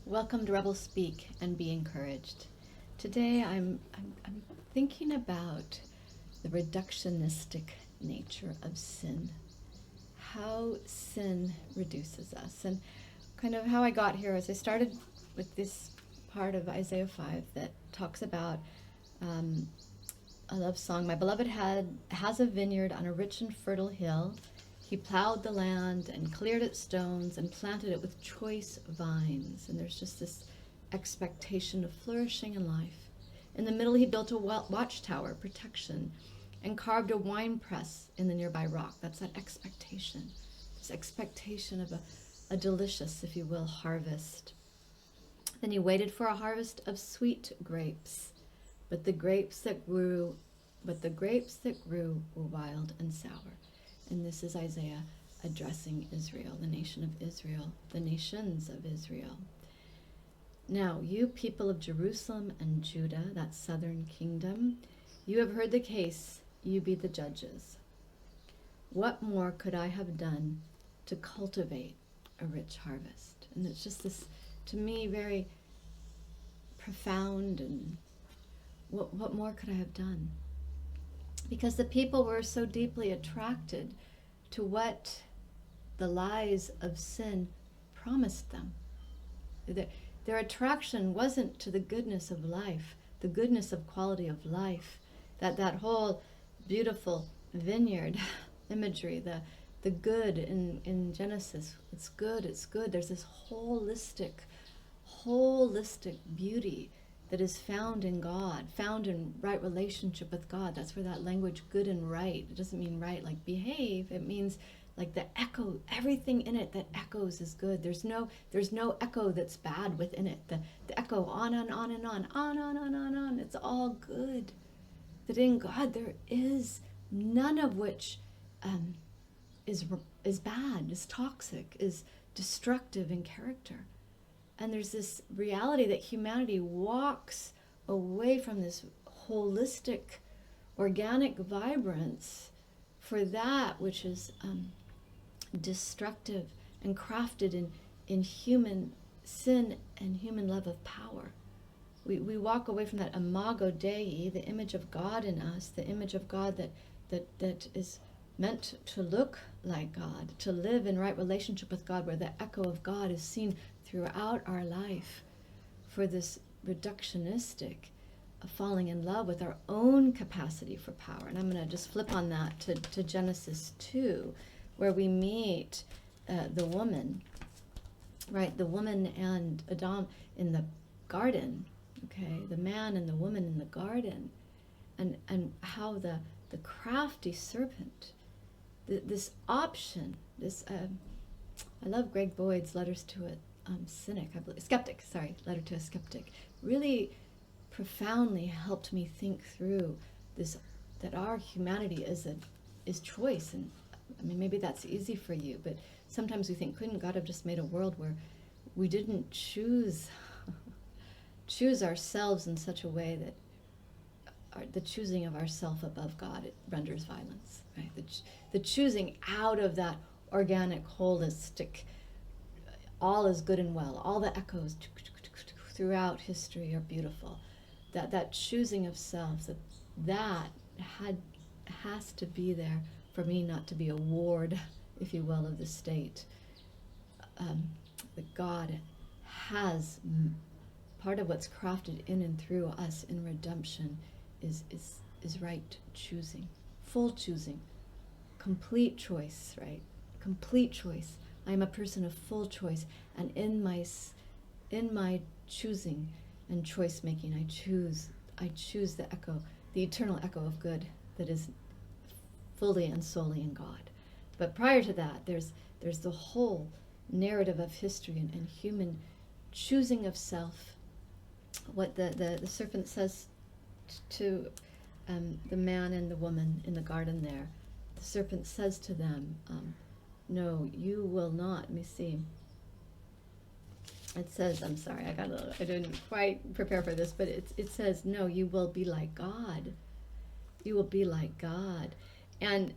Welcome to Rebel Speak and Be Encouraged. Today I'm thinking about the reductionistic nature of sin, how sin reduces us, and kind of how I got here is I started with this part of Isaiah 5 that talks about a love song. My beloved has a vineyard on a rich and fertile hill. He plowed the land and cleared its stones and planted it with choice vines. And there's just this expectation of flourishing in life. In the middle, he built a watchtower, protection, and carved a wine press in the nearby rock. That's that expectation, this expectation of a delicious, if you will, harvest. Then he waited for a harvest of sweet grapes, but the grapes that grew were wild and sour. And this is Isaiah addressing Israel, the nation of Israel, the nations of Israel. Now, you people of Jerusalem and Judah, that southern kingdom, you have heard the case, you be the judges. What more could I have done to cultivate a rich harvest? And it's just this, to me, very profound, and what more could I have done? Because the people were so deeply attracted to what the lies of sin promised them. Their attraction wasn't to the goodness of life, the goodness of quality of life, that whole beautiful vineyard imagery, the good in Genesis. It's good, it's good. There's this holistic beauty that is found in God, found in right relationship with God. That's where that language, good and right, it doesn't mean right like behave. It means like the echo, everything in it that echoes is good. There's no echo that's bad within it. The echo on and on and on. It's all good. That in God there is none of which is bad, is toxic, is destructive in character. And there's this reality that humanity walks away from this holistic, organic vibrance for that which is destructive and crafted in human sin and human love of power. We walk away from that imago Dei, the image of God in us, the image of God that is meant to look like God, to live in right relationship with God, where the echo of God is seen throughout our life, for this reductionistic falling in love with our own capacity for power. And I'm going to just flip on that to Genesis 2, where we meet the woman, right? The woman and Adam in the garden, okay? The man and the woman in the garden, and how the crafty serpent, this option, I love Greg Boyd's letters to a letter to a skeptic, really profoundly helped me think through this, that our humanity is choice. And I mean, maybe that's easy for you, but sometimes we think, couldn't God have just made a world where we didn't choose ourselves in such a way that the choosing of ourself above God, it renders violence, right? The choosing out of that organic, holistic, all is good and well, all the echoes throughout history are beautiful. That choosing of self, that has to be there for me not to be a ward, if you will, of the state. That God has part of what's crafted in and through us in redemption is right choosing, full choosing, complete choice, right? Complete choice. I am a person of full choice, and in my choosing and choice making, I choose the echo, the eternal echo of good that is fully and solely in God. But prior to that, there's the whole narrative of history and human choosing of self. What the serpent says to the man and the woman in the garden there, the serpent says to them, no, you will not. Let me see. It says, I'm sorry, I didn't quite prepare for this, but it says, no, you will be like God. You will be like God. And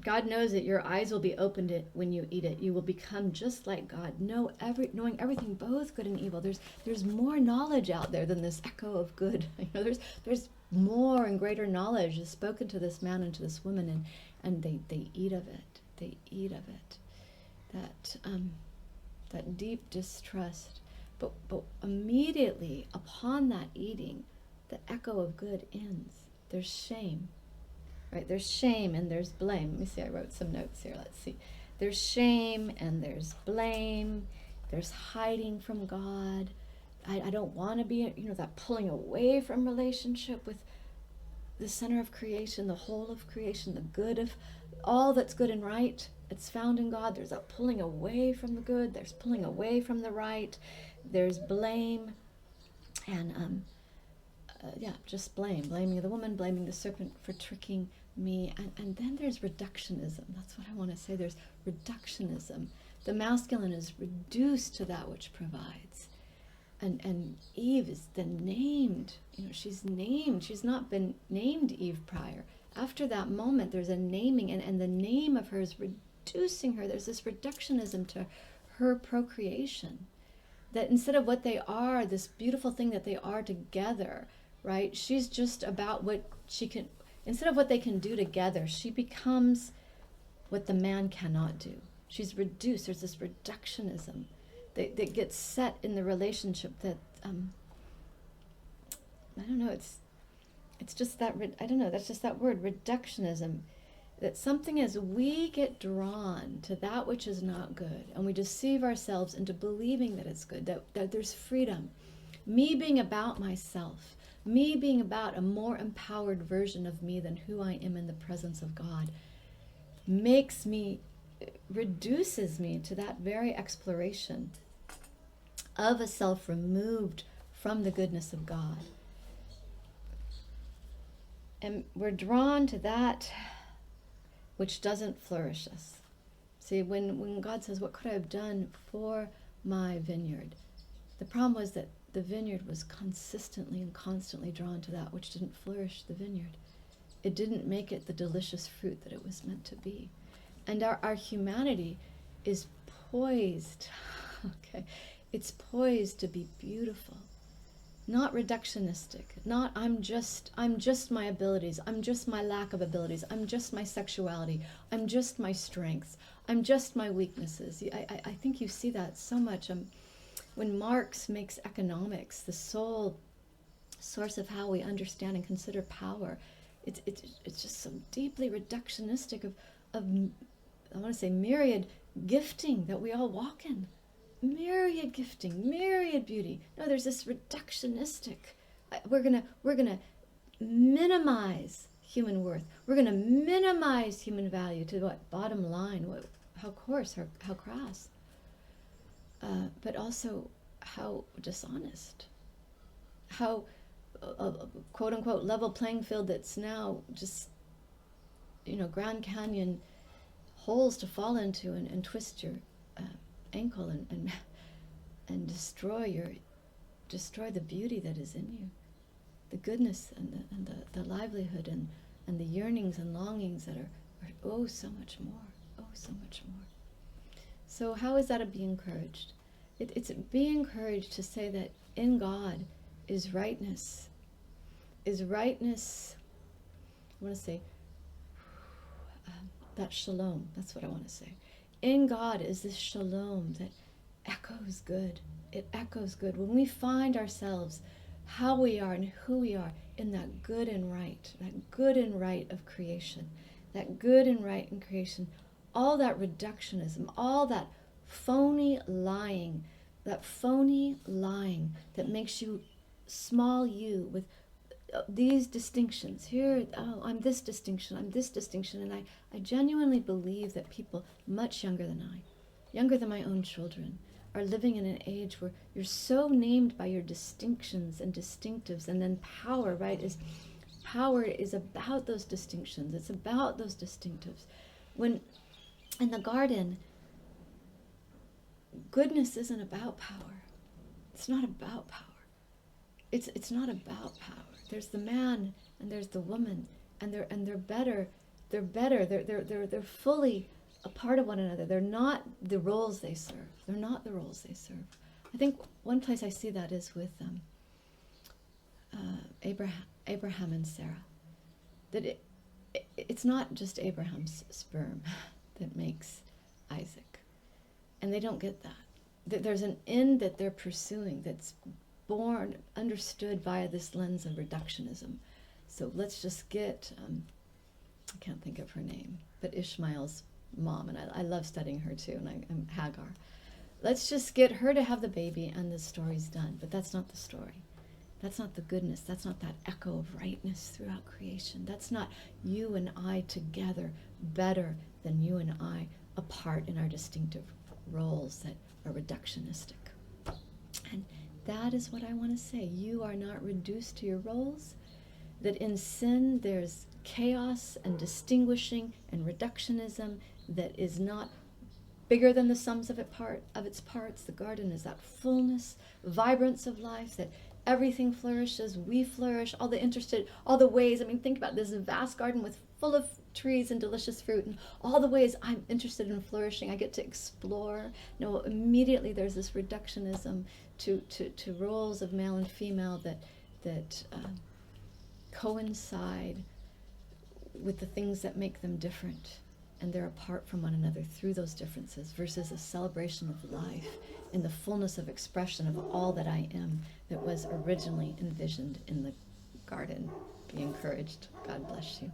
God knows that your eyes will be opened when you eat it. You will become just like God, knowing everything, both good and evil. There's more knowledge out there than this echo of good. There's more and greater knowledge is spoken to this man and to this woman, and they eat of it. They eat of it. That deep distrust. But immediately upon that eating, the echo of good ends. There's shame. Right, there's shame and there's blame. Let me see, I wrote some notes here. Let's see. There's shame and there's blame. There's hiding from God. I don't want to be, that pulling away from relationship with the center of creation, the whole of creation, the good of all that's good and right. It's found in God. There's that pulling away from the good. There's pulling away from the right. There's blame and just blaming the woman, blaming the serpent for tricking me. And then there's reductionism. That's what I want to say. There's reductionism. The masculine is reduced to that which provides. And Eve is then named. She's named. She's not been named Eve prior. After that moment, there's a naming, and the name of her is reducing her. There's this reductionism to her procreation. That instead of what they are, this beautiful thing that they are together, right? She's just about what she can, instead of what they can do together, she becomes what the man cannot do. She's reduced. There's this reductionism that gets set in the relationship that, I don't know, it's just that, that's just that word, reductionism. That something as we get drawn to that which is not good, and we deceive ourselves into believing that it's good, that there's freedom. Me being about myself, me being about a more empowered version of me than who I am in the presence of God, reduces me to that very exploration of a self removed from the goodness of God. And we're drawn to that which doesn't flourish us. See, when God says, what could I have done for my vineyard? The problem was that the vineyard was consistently and constantly drawn to that which didn't flourish the vineyard. It didn't make it the delicious fruit that it was meant to be. And our humanity is poised, okay, it's poised to be beautiful. Not reductionistic, not I'm just my abilities, I'm just my lack of abilities, I'm just my sexuality, I'm just my strengths, I'm just my weaknesses. I think you see that so much. When Marx makes economics the sole source of how we understand and consider power, it's just so deeply reductionistic of I want to say myriad gifting that we all walk in. Myriad gifting, myriad beauty. No, there's this reductionistic. We're gonna minimize human worth. We're gonna minimize human value to what? Bottom line. How coarse, how crass. But also how dishonest. How quote unquote level playing field that's now just Grand Canyon holes to fall into and twist your ankle and destroy the beauty that is in you, the goodness and the livelihood and the yearnings and longings that are oh so much more. So how is that to be encouraged? It's be encouraged to say that in God is rightness. I want to say that shalom. That's what I want to say. In God is this shalom that echoes good. It echoes good. When we find ourselves how we are and who we are in that good and right of creation, that good and right in creation, all that reductionism, all that phony lying that makes you small you with these distinctions. Here, I'm this distinction, and I genuinely believe that people much younger than my own children, are living in an age where you're so named by your distinctions and distinctives, and then power, right, power is about those distinctions. It's about those distinctives. When in the garden, goodness isn't about power. It's not about power. It's not about power. There's the man and there's the woman, and they're better they're better. They're fully a part of one another. They're not the roles they serve. They're not the roles they serve. I think one place I see that is with Abraham and Sarah. That it's not just Abraham's sperm that makes Isaac. And they don't get that. There's an end that they're pursuing that's born, understood via this lens of reductionism. So let's just get, I can't think of her name, but Ishmael's mom, and I love studying her too, and I'm Hagar. Let's just get her to have the baby and the story's done. But that's not the story. That's not the goodness. That's not that echo of rightness throughout creation. That's not you and I together better than you and I apart in our distinctive roles that are reductionistic. And that is what I want to say. You are not reduced to your roles. That in sin there's chaos and distinguishing and reductionism that is not bigger than the sums of its parts. The garden is that fullness, vibrance of life, that everything flourishes, we flourish, all the ways. I mean, think about this vast garden full of trees and delicious fruit, and all the ways I'm interested in flourishing. I get to explore. No, immediately there's this reductionism to roles of male and female that coincide with the things that make them different, and they're apart from one another through those differences, versus a celebration of life in the fullness of expression of all that I am that was originally envisioned in the garden. Be encouraged. God bless you.